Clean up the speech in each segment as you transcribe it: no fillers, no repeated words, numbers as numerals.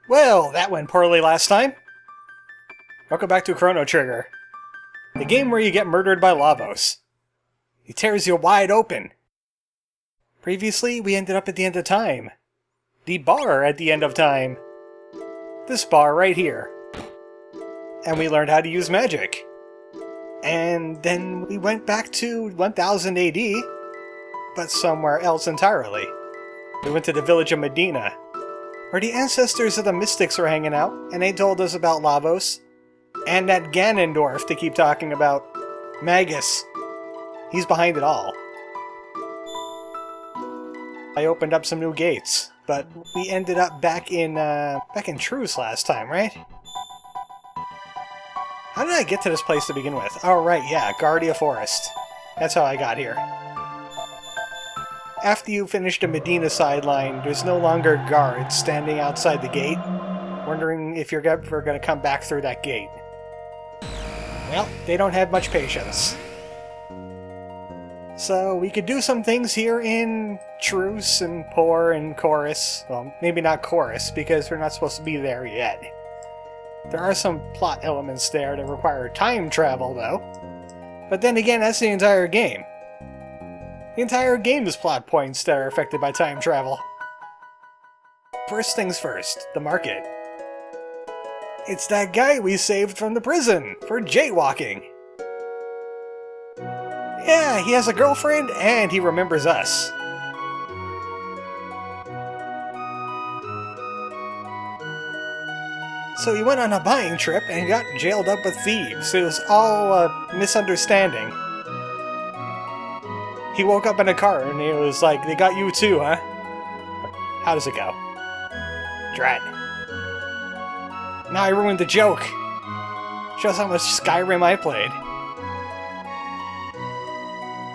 Well, that went poorly last time. Welcome back to Chrono Trigger, the game where you get murdered by Lavos. He tears you wide open. Previously, we ended up at the end of time. The bar at the end of time. This bar right here. And we learned how to use magic. And then we went back to 1000 AD, but somewhere else entirely. We went to the village of Medina, where the ancestors of the mystics were hanging out, and they told us about Lavos, and that Ganondorf they keep talking about. Magus. He's behind it all. I opened up some new gates, but we ended up back in Truce last time, right? How did I get to this place to begin with? Oh right, yeah, Guardia Forest. That's how I got here. After you finish the Medina sideline, there's no longer guards standing outside the gate, wondering if you're ever going to come back through that gate. Well, they don't have much patience. So we could do some things here in Truce and Pour and Chorus. Well, maybe not Chorus, because we're not supposed to be there yet. There are some plot elements there that require time travel, though. But then again, that's the entire game. The entire game is plot points that are affected by time travel. First things first, the market. It's that guy we saved from the prison for jaywalking. Yeah, he has a girlfriend and he remembers us. So he went on a buying trip and got jailed up with thieves. It was all a misunderstanding. He woke up in a car and he was like, "They got you too, huh?" How does it go? Drat. Now I ruined the joke. Shows how much Skyrim I played.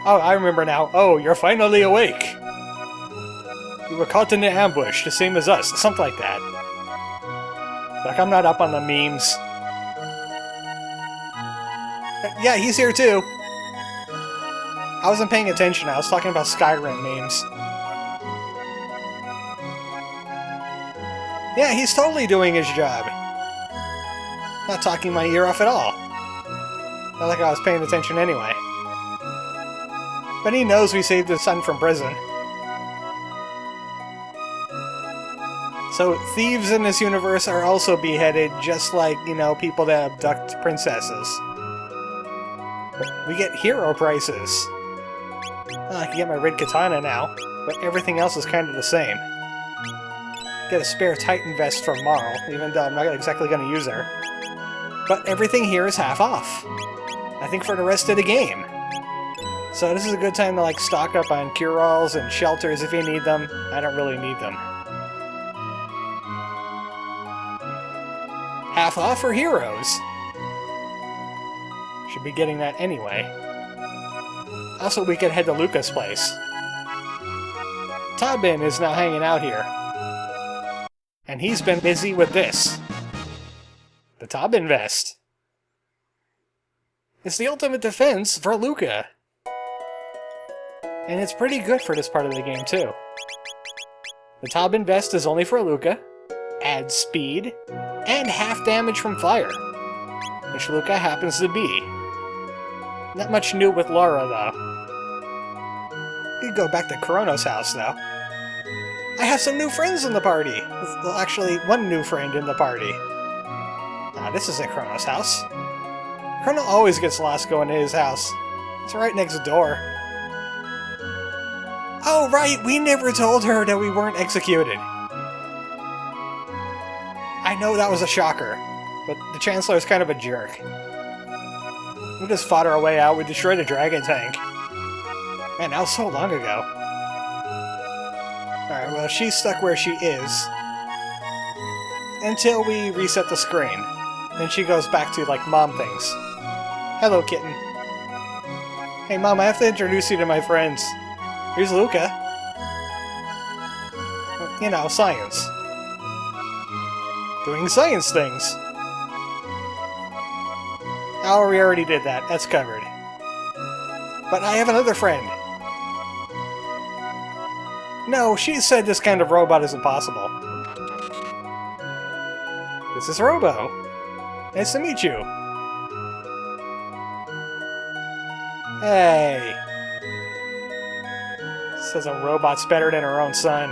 Oh, I remember now. Oh, you're finally awake. You were caught in the ambush, the same as us. Something like that. Like, I'm not up on the memes. Yeah, he's here too. I wasn't paying attention. I was talking about Skyrim memes. Yeah, he's totally doing his job. Not talking my ear off at all. Not like I was paying attention anyway. But he knows we saved his son from prison. So, thieves in this universe are also beheaded, just like, you know, people that abduct princesses. We get hero prices. Well, I can get my red katana now, but everything else is kind of the same. Get a spare Titan vest from Marl, even though I'm not exactly going to use her. But everything here is half off. I think for the rest of the game. So this is a good time to like stock up on cure-alls and shelters if you need them. I don't really need them. Half off for heroes. Should be getting that anyway. Also, we could head to Luca's place. Tabin is now hanging out here. And he's been busy with this. The Tabin vest. It's the ultimate defense for Luca. And it's pretty good for this part of the game, too. The Tabin vest is only for Luca, adds speed, and half damage from fire, which Luca happens to be. Not much new with Laura, though. We could go back to Chrono's house, though. I have some new friends in the party! Well, actually, one new friend in the party. This isn't Chrono's house. Chrono always gets lost going to his house. It's right next door. Oh, right! We never told her that we weren't executed. I know that was a shocker, but the Chancellor's kind of a jerk. We just fought our way out, we destroyed a dragon tank. Man, that was so long ago. Alright, well, she's stuck where she is. Until we reset the screen. Then she goes back to, like, mom things. Hello, kitten. Hey, Mom, I have to introduce you to my friends. Here's Luca. You know, science. Doing science things. Oh, we already did that. That's covered. But I have another friend. No, she said this kind of robot is impossible. This is Robo. Nice to meet you. Hey. Says a robot's better than her own son.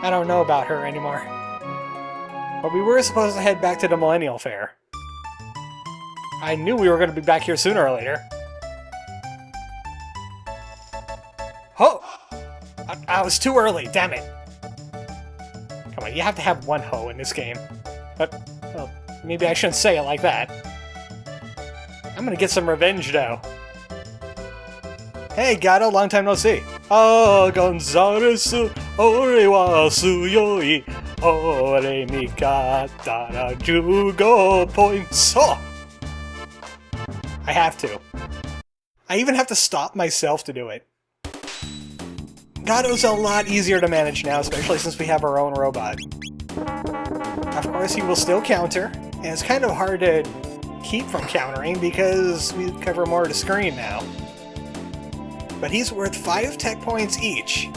I don't know about her anymore. But we were supposed to head back to the Millennial Fair. I knew we were going to be back here sooner or later. Oh! I was too early, damn it. Come on, you have to have one hoe in this game. But, well, maybe I shouldn't say it like that. I'm gonna get some revenge, though. Hey, Gato, long time no see. Ah, Gonzales, ore wa suyoi, ore ni katara jugo points. Oh! I have to. I even have to stop myself to do it. Gato's a lot easier to manage now, especially since we have our own robot. Of course, he will still counter, and it's kind of hard to keep from countering because we cover more of the screen now. But he's worth 5 tech points each.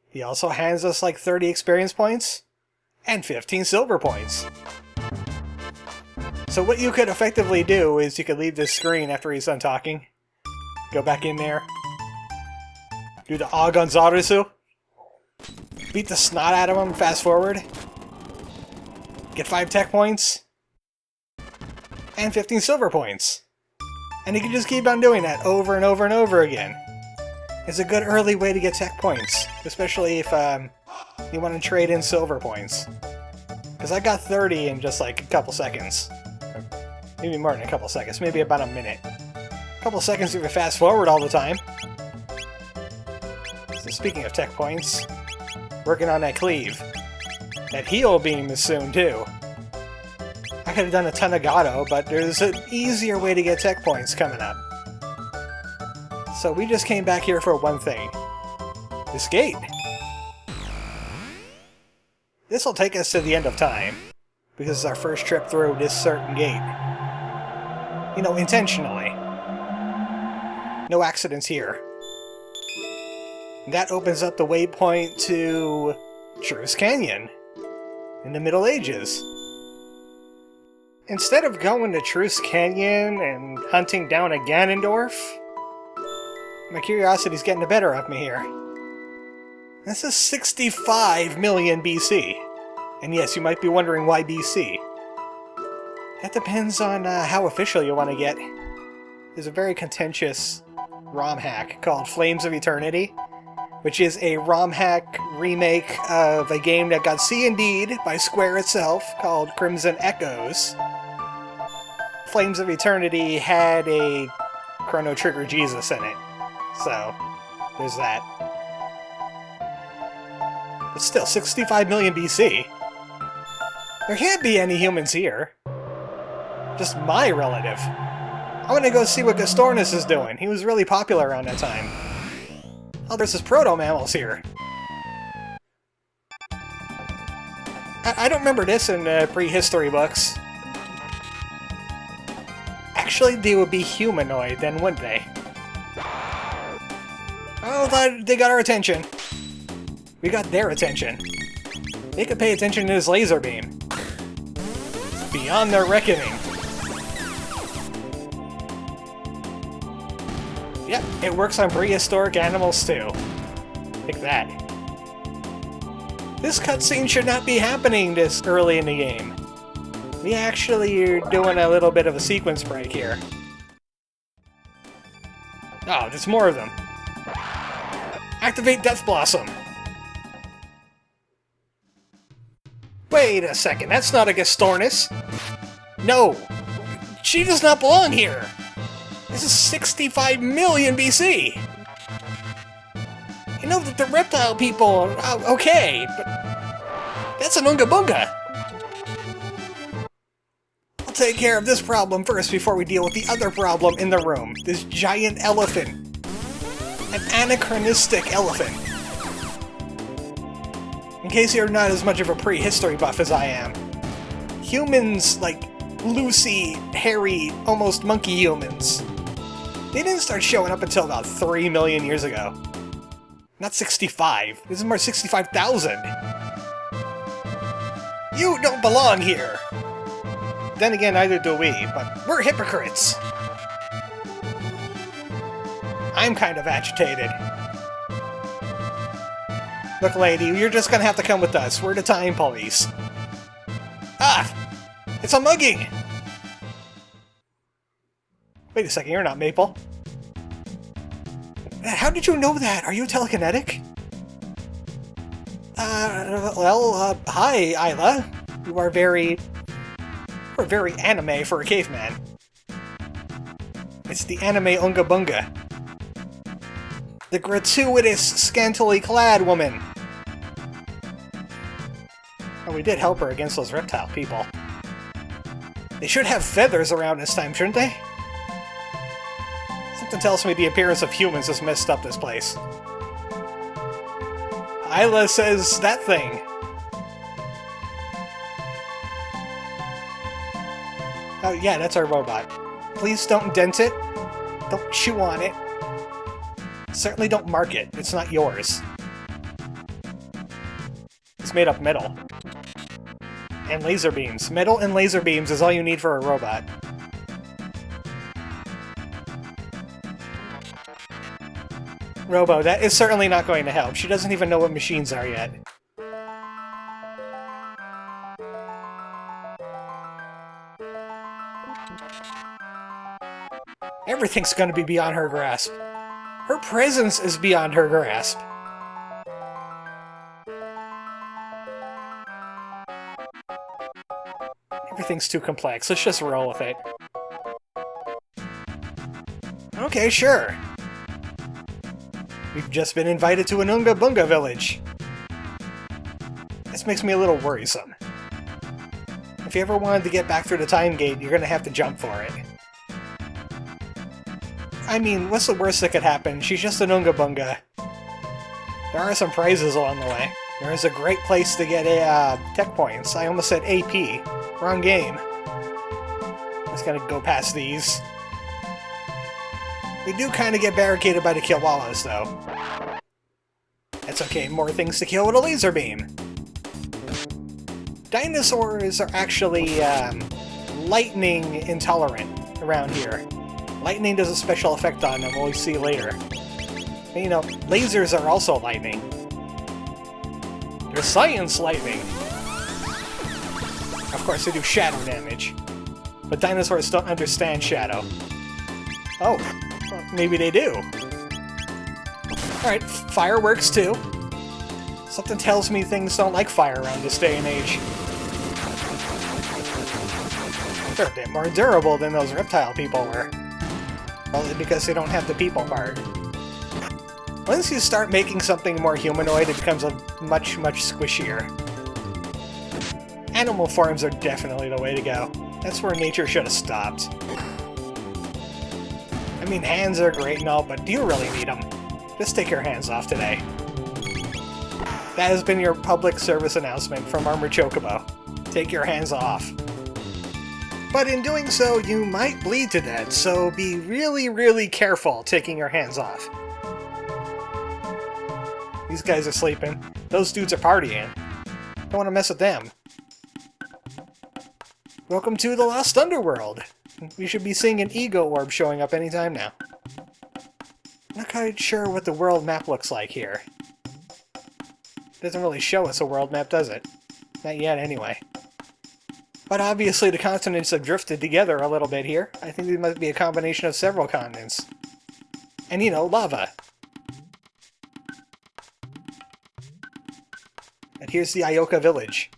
He also hands us like 30 experience points and 15 silver points. So what you could effectively do is you could leave this screen after he's done talking, go back in there, do the Gonzarisu, beat the snot out of him, fast forward, get 5 tech points, and 15 silver points. And you can just keep on doing that over and over and over again. It's a good early way to get tech points, especially if you want to trade in silver points. Because I got 30 in just like a couple seconds. Maybe more than a couple seconds, maybe about a minute. A couple seconds if you fast forward all the time. So speaking of tech points, working on that cleave. That heal beam is soon too. I could have done a ton of Gato, but there's an easier way to get tech points coming up. So we just came back here for one thing. This gate. This will take us to the end of time, because it's our first trip through this certain gate. You know, intentionally. No accidents here. That opens up the waypoint to Truce Canyon in the Middle Ages. Instead of going to Truce Canyon and hunting down a Ganondorf, my curiosity's getting the better of me here. This is 65 million BC. And yes, you might be wondering why BC. That depends on how official you want to get. There's a very contentious ROM hack called Flames of Eternity, which is a ROM hack remake of a game that got C&D'd by Square itself called Crimson Echoes. Flames of Eternity had a Chrono Trigger Jesus in it, so there's that. But still, 65 million BC. There can't be any humans here. Just my relative. I want to go see what Gastornis is doing. He was really popular around that time. Oh, there's this proto-mammals here. I don't remember this in prehistory books. Actually, they would be humanoid then, wouldn't they? Oh, they got our attention. We got their attention. They could pay attention to this laser beam. It's beyond their reckoning. Yep, it works on prehistoric animals too. Like that. This cutscene should not be happening this early in the game. We actually are doing a little bit of a sequence break here. Oh, there's more of them. Activate Death Blossom. Wait a second, that's not a Gastornis. No, she does not belong here. This is 65 million BC. You know that the reptile people are okay, but that's an Unga Bunga. I'll take care of this problem first before we deal with the other problem in the room. This giant elephant. An anachronistic elephant. In case you're not as much of a prehistory buff as I am, humans, like Lucy, hairy, almost monkey humans, they didn't start showing up until about 3 million years ago. Not 65. This is more 65,000. You don't belong here! Then again, neither do we, but we're hypocrites! I'm kind of agitated. Look, lady, you're just gonna have to come with us. We're the time police. Ah! It's a mugging! Wait a second, you're not Maple. How did you know that? Are you telekinetic? Hi, Ayla. You are very anime for a caveman. It's the anime Unga Bunga. The gratuitous, scantily clad woman. Oh, we did help her against those reptile people. They should have feathers around this time, shouldn't they? Something tells me the appearance of humans has messed up this place. Ayla says that thing. Oh yeah, that's our robot. Please don't dent it. Don't chew on it. Certainly don't mark it. It's not yours. It's made of metal. And laser beams. Metal and laser beams is all you need for a robot. Robo, that is certainly not going to help. She doesn't even know what machines are yet. Everything's going to be beyond her grasp. Her presence is beyond her grasp. Everything's too complex. Let's just roll with it. Okay, sure. We've just been invited to an Unga Bunga village. This makes me a little worrisome. If you ever wanted to get back through the time gate, you're gonna have to jump for it. I mean, what's the worst that could happen? She's just an Unga Bunga. There are some prizes along the way. There is a great place to get tech points. I almost said AP. Wrong game. Just gotta go past these. We do kind of get barricaded by the Kiwawas, though. That's okay, more things to kill with a laser beam. Dinosaurs are actually lightning intolerant around here. Lightning does a special effect on them, we'll see later. And, you know, lasers are also lightning. They're science lightning. Of course, they do shadow damage. But dinosaurs don't understand shadow. Oh. Maybe they do. Alright, fireworks too. Something tells me things don't like fire around this day and age. They're a bit more durable than those reptile people were. Only because they don't have the people part. Once you start making something more humanoid, it becomes a much, much squishier. Animal forms are definitely the way to go. That's where nature should have stopped. I mean, hands are great and all, but do you really need them? Just take your hands off today. That has been your public service announcement from ArmoredChocobo. Take your hands off. But in doing so, you might bleed to death, so be really, really careful taking your hands off. These guys are sleeping. Those dudes are partying. Don't want to mess with them. Welcome to the Lost Underworld. We should be seeing an ego orb showing up anytime now. Not quite sure what the world map looks like here. Doesn't really show us a world map, does it? Not yet, anyway. But obviously the continents have drifted together a little bit here. I think there must be a combination of several continents. And, you know, lava. And here's the Ioka village.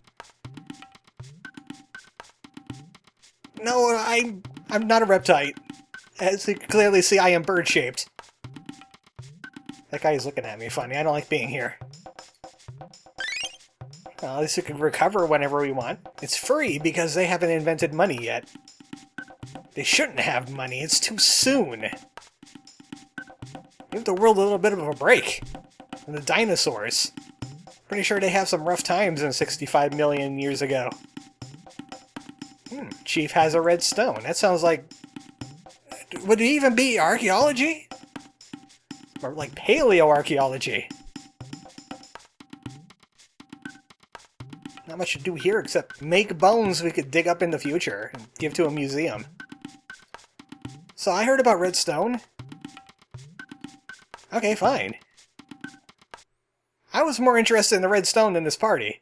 No, I'm not a reptile. As you can clearly see, I am bird-shaped. That guy is looking at me funny. I don't like being here. Well, at least we can recover whenever we want. It's free because they haven't invented money yet. They shouldn't have money. It's too soon. Give the world a little bit of a break. And the dinosaurs. Pretty sure they have some rough times in 65 million years ago. Chief has a red stone. That sounds like... Would it even be archaeology? Or like paleoarchaeology? Not much to do here except make bones we could dig up in the future and give to a museum. So I heard about redstone. Okay, fine. I was more interested in the redstone than this party.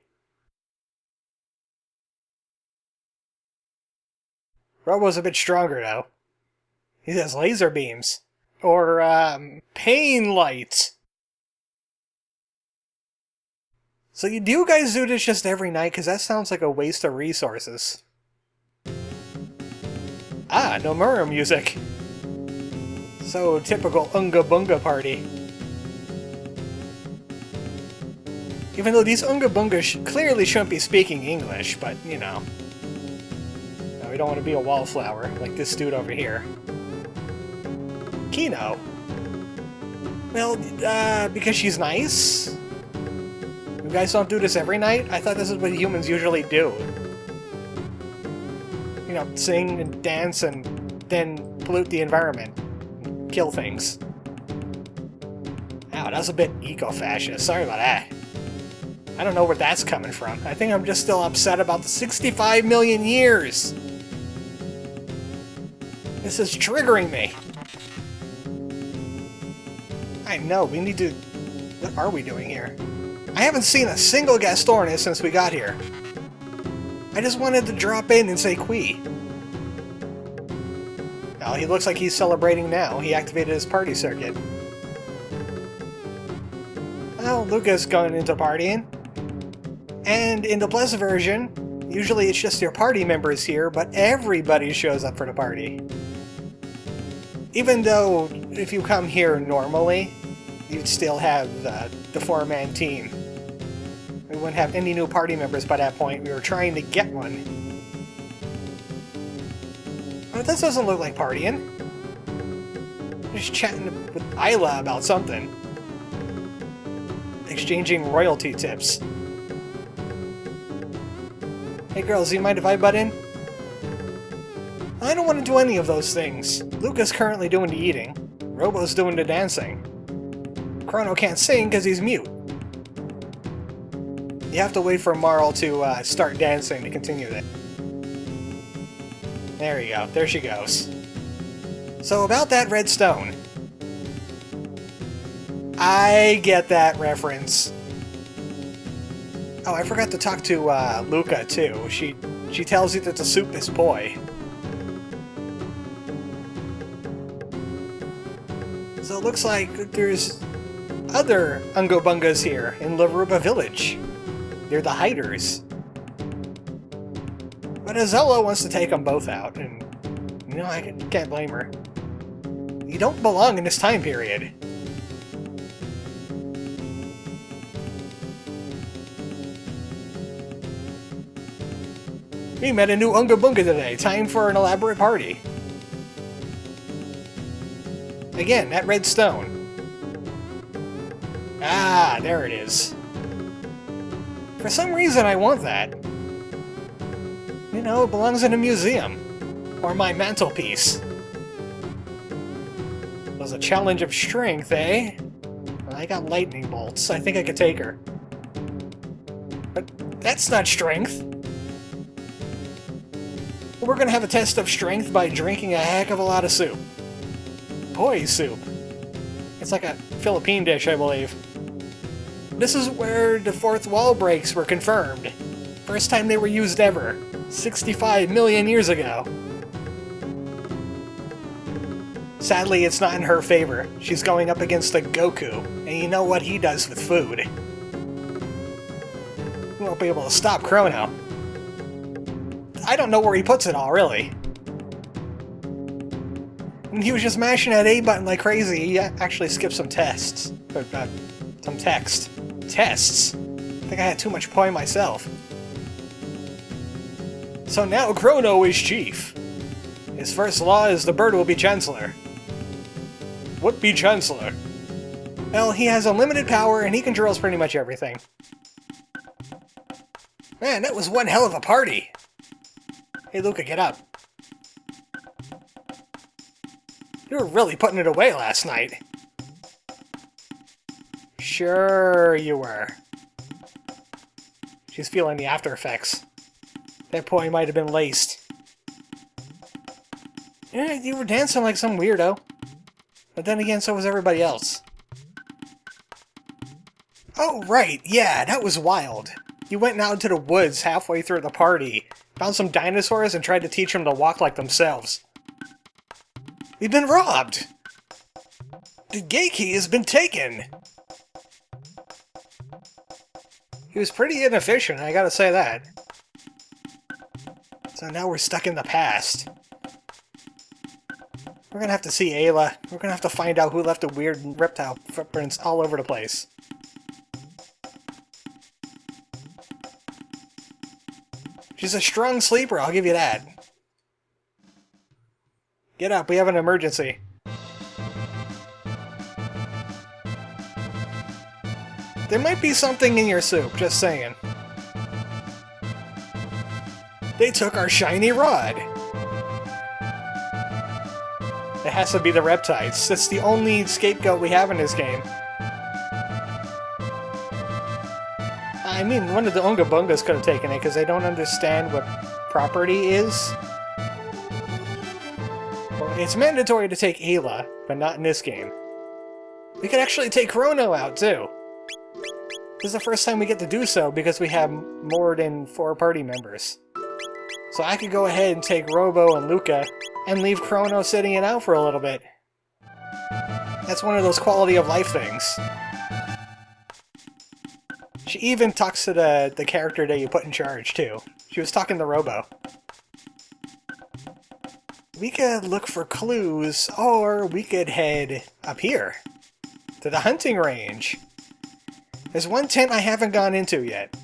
Robo's a bit stronger, though. He has laser beams. Or, pain lights. So do you guys do this just every night? Because that sounds like a waste of resources. Ah, Nomura music. So typical Unga Bunga party. Even though these Unga Bungas clearly shouldn't be speaking English, but, you know. No, we don't want to be a wallflower like this dude over here. Kino. Well, because she's nice? You guys don't do this every night? I thought this is what humans usually do. You know, sing and dance and then pollute the environment. And kill things. Ow, that was a bit eco-fascist. Sorry about that. I don't know where that's coming from. I think I'm just still upset about the 65 million years! This is triggering me. I know, we need to... What are we doing here? I haven't seen a single Gastornis since we got here. I just wanted to drop in and say Qui. Oh, he looks like he's celebrating now. He activated his party circuit. Well, Luca's going into partying. And in the Plus version, usually it's just your party members here, but everybody shows up for the party. Even though, if you come here normally, you'd still have the four-man team. We wouldn't have any new party members by that point. We were trying to get one. But this doesn't look like partying. Just chatting with Ayla about something. Exchanging royalty tips. Hey girls, do you mind if I butt in? I don't want to do any of those things. Luca's currently doing the eating. Robo's doing the dancing. Chrono can't sing because he's mute. You have to wait for Marl to start dancing to continue that. There you go. There she goes. So about that redstone. I get that reference. Oh, I forgot to talk to Luca too. She tells you that the soup is poi. So it looks like there's other Ungobungas here in Laruba Village. They're the hiders. But Azella wants to take them both out, and you know, I can't blame her. You don't belong in this time period. We met a new Unga Bunga today. Time for an elaborate party. Again, that red stone. Ah, there it is. For some reason I want that. You know, it belongs in a museum. Or my mantelpiece. It was a challenge of strength, eh? Well, I got lightning bolts. I think I could take her. But that's not strength. We're gonna have a test of strength by drinking a heck of a lot of soup. Poi soup. It's like a Philippine dish, I believe. This is where the fourth wall breaks were confirmed. First time they were used ever. 65 million years ago. Sadly, it's not in her favor. She's going up against a Goku, and you know what he does with food. We won't be able to stop Chrono. I don't know where he puts it all, really. When he was just mashing that A button like crazy, he actually skipped some tests. Or, some text. Tests? I think I had too much poi myself. So now Chrono is chief. His first law is the bird will be chancellor. What be chancellor? Well, he has unlimited power and he controls pretty much everything. Man, that was one hell of a party! Hey Luca, get up. You were really putting it away last night. Sure you were. She's feeling the after effects. That poi might have been laced. Yeah, you were dancing like some weirdo. But then again, so was everybody else. Oh, right, yeah, that was wild. You went out into the woods halfway through the party, found some dinosaurs, and tried to teach them to walk like themselves. We've been robbed! The gate key has been taken! He was pretty inefficient, I gotta say that. So now we're stuck in the past. We're gonna have to see Ayla. We're gonna have to find out who left the weird reptile footprints all over the place. She's a strong sleeper, I'll give you that. Get up, we have an emergency. There might be something in your soup, just saying. They took our shiny rod! It has to be the reptiles. That's the only scapegoat we have in this game. I mean, one of the Unga Bungas could have taken it, because they don't understand what property is. Well, it's mandatory to take Ayla, but not in this game. We could actually take Chrono out, too. This is the first time we get to do so, because we have more than 4 party members. So I could go ahead and take Robo and Luca, and leave Chrono sitting it out for a little bit. That's one of those quality of life things. She even talks to the character that you put in charge, too. She was talking to Robo. We could look for clues, or we could head up here, to the hunting range. There's one tent I haven't gone into yet,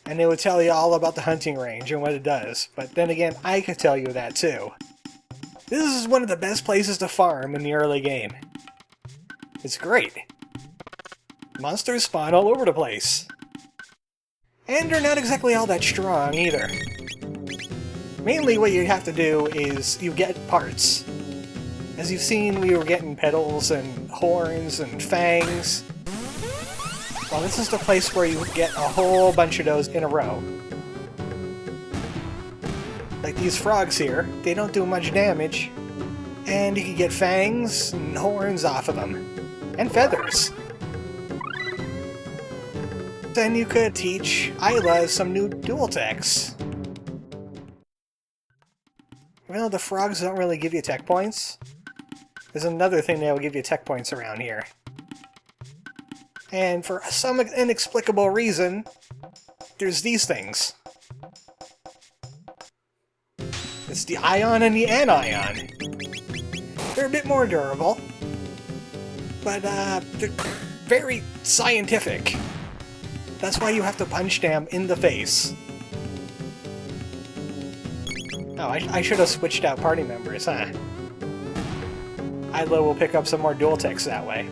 and it would tell you all about the hunting range and what it does, but then again, I could tell you that too. This is one of the best places to farm in the early game. It's great. Monsters spawn all over the place. And they're not exactly all that strong either. Mainly what you have to do is you get parts. As you've seen, we were getting petals and horns and fangs. Well, this is the place where you get a whole bunch of those in a row. Like these frogs here, they don't do much damage. And you can get fangs and horns off of them. And feathers. Then you could teach Ayla some new dual techs. Even though the frogs don't really give you tech points, there's another thing that will give you tech points around here. And for some inexplicable reason, there's these things. It's the ion and the anion. They're a bit more durable, but they're very scientific. That's why you have to punch them in the face. Oh, I should have switched out party members, huh? Ayla will pick up some more dual techs that way.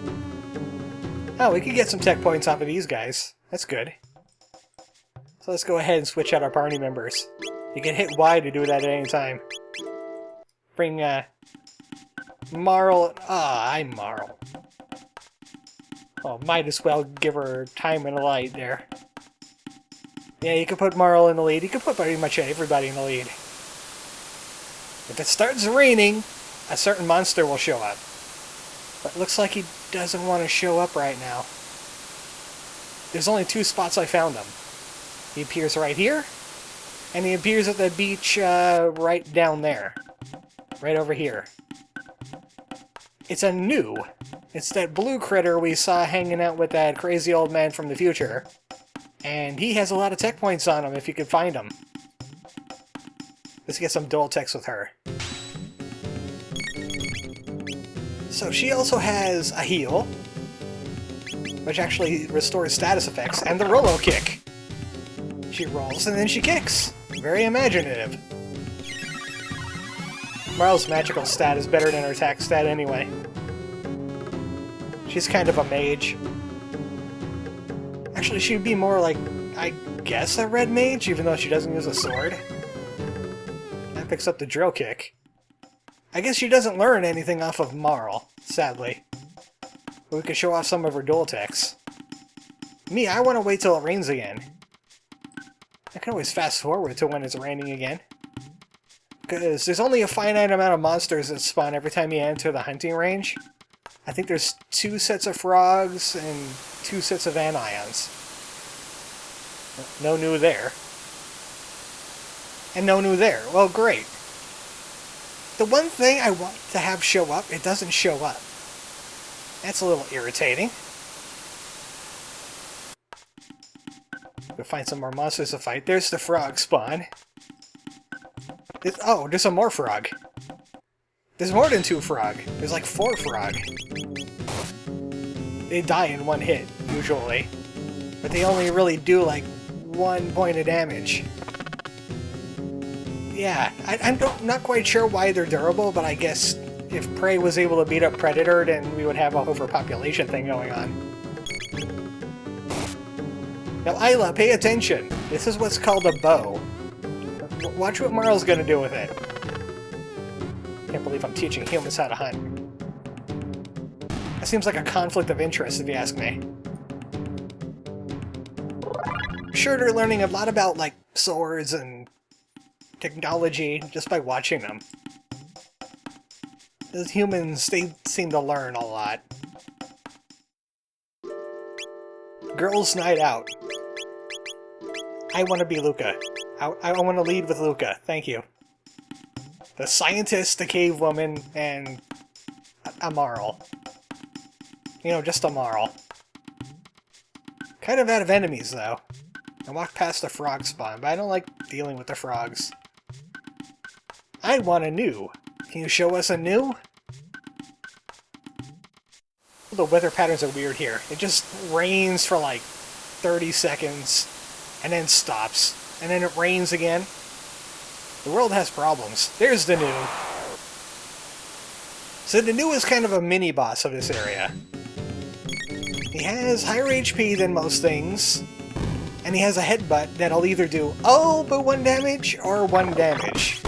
Oh, we could get some tech points off of these guys. That's good. So let's go ahead and switch out our party members. You can hit Y to do that at any time. Bring, Marl... I'm Marl. Oh, might as well give her time in the light there. Yeah, you could put Marl in the lead. You could put pretty much everybody in the lead. If it starts raining, a certain monster will show up. But it looks like he doesn't want to show up right now. There's only 2 spots I found him. He appears right here, and he appears at the beach right down there. Right over here. It's a new. It's that blue critter we saw hanging out with that crazy old man from the future. And he has a lot of tech points on him if you could find him. Let's get some dual techs with her. So she also has a heal, which actually restores status effects, and the Rolo kick. She rolls and then she kicks. Very imaginative. Marl's magical stat is better than her attack stat anyway. She's kind of a mage. Actually, she'd be more like, I guess, a red mage, even though she doesn't use a sword. That picks up the drill kick. I guess she doesn't learn anything off of Marl, sadly. But we could show off some of her dual techs. Me, I want to wait till it rains again. I can always fast forward to when it's raining again. Because there's only a finite amount of monsters that spawn every time you enter the hunting range. I think there's 2 sets of frogs and 2 sets of anions. No new there. And no new there. Well, great. The one thing I want to have show up, it doesn't show up. That's a little irritating. We'll find some more monsters to fight. There's the frog spawn. Oh, there's some more frog. There's more than 2 frog. There's like 4 frog. They die in 1 hit, usually. But they only really do like 1 point of damage. Yeah, I'm not quite sure why they're durable, but I guess if Prey was able to beat up Predator, then we would have a overpopulation thing going on. Now, Ayla, pay attention. This is what's called a bow. Watch what Marl's gonna do with it. Can't believe I'm teaching humans how to hunt. That seems like a conflict of interest, if you ask me. Sure, they're learning a lot about, like, swords and technology just by watching them. As humans, they seem to learn a lot. Girls' night out. I want to be Luca. I want to lead with Luca. Thank you. The scientist, the cave woman, and a Marl. You know, just a Marl. Kind of out of enemies, though. I walked past the frog spawn, but I don't like dealing with the frogs. I want a new. Can you show us a new? The weather patterns are weird here. It just rains for like 30 seconds, and then stops, and then it rains again. The world has problems. There's the new. So the new is kind of a mini-boss of this area. He has higher HP than most things, and he has a headbutt that'll either do all but 1 damage or 1 damage.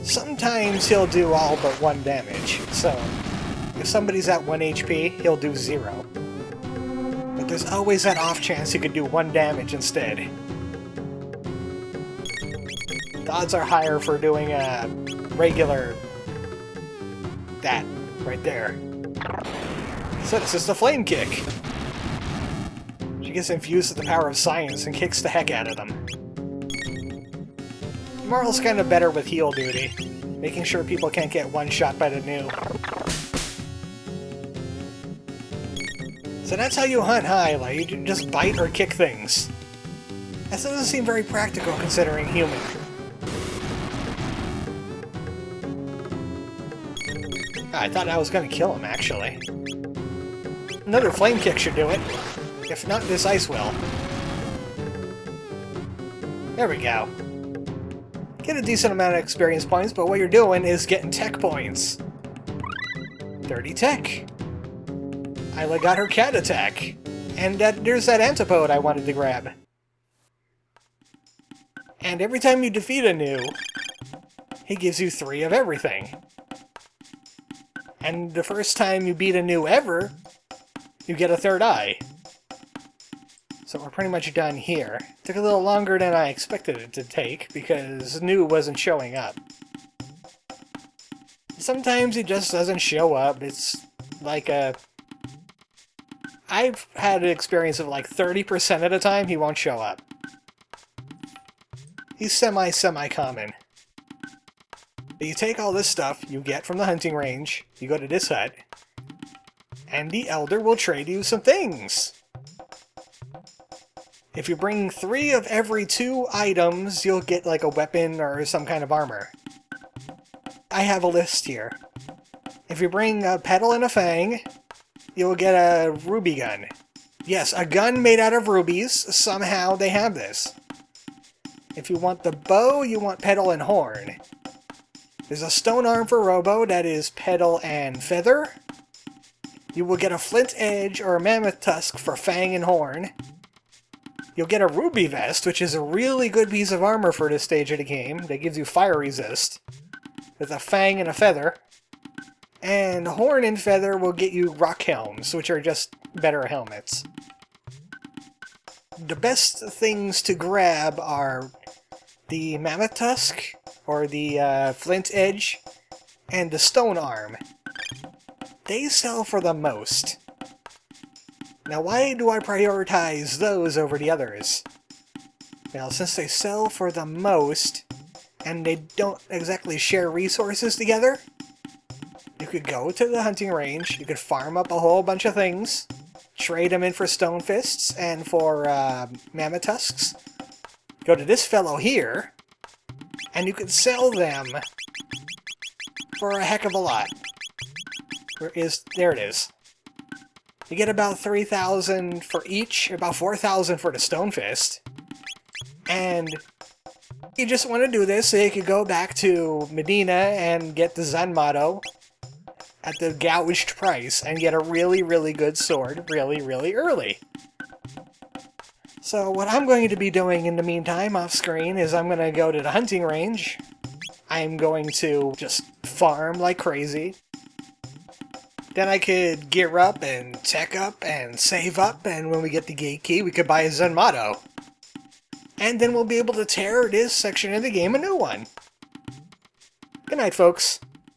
Sometimes he'll do all but 1 damage, so if somebody's at 1 HP, he'll do 0. But there's always that off chance he could do 1 damage instead. The odds are higher for doing a regular... that, right there. So this is the Flame Kick. She gets infused with the power of science and kicks the heck out of them. Marl's kind of better with heal duty, making sure people can't get one-shot by the new. So that's how you hunt, huh, Ayla? You just bite or kick things. That doesn't seem very practical considering human. I thought I was gonna kill him, actually. Another flame kick should do it. If not, this ice will. There we go. Get a decent amount of experience points, but what you're doing is getting tech points. 30 tech. Ayla got her cat attack. And there's that antipode I wanted to grab. And every time you defeat a new, he gives you 3 of everything. And the first time you beat a new ever, you get a 3rd eye. So we're pretty much done here. Took a little longer than I expected it to take, because new wasn't showing up. Sometimes he just doesn't show up. It's like a... I've had an experience of like 30% of the time he won't show up. He's semi-common. But you take all this stuff you get from the hunting range, you go to this hut, and the Elder will trade you some things. If you bring 3 of every 2 items, you'll get like a weapon or some kind of armor. I have a list here. If you bring a petal and a fang, you'll get a ruby gun. Yes, a gun made out of rubies. Somehow they have this. If you want the bow, you want petal and horn. There's a stone arm for Robo that is petal and feather. You will get a flint edge or a mammoth tusk for fang and horn. You'll get a ruby vest, which is a really good piece of armor for this stage of the game. That gives you fire resist, with a fang and a feather. And horn and feather will get you rock helms, which are just better helmets. the best things to grab are the mammoth tusk, or the flint edge, and the stone arm. They sell for the most. Now, why do I prioritize those over the others? Well, since they sell for the most, and they don't exactly share resources together, you could go to the hunting range, you could farm up a whole bunch of things, trade them in for stone fists and for mammoth tusks, go to this fellow here, and you could sell them for a heck of a lot. There it is. You get about 3,000 for each, about 4,000 for the stone fist, and you just want to do this so you could go back to Medina and get the Zen motto at the gouged price and get a really, really good sword really, really early. So what I'm going to be doing in the meantime off screen is I'm going to go to the hunting range. I'm going to just farm like crazy. Then I could gear up and tech up and save up, and when we get the gate key we could buy a Zen motto. And then we'll be able to tear this section of the game a new one. Good night, folks.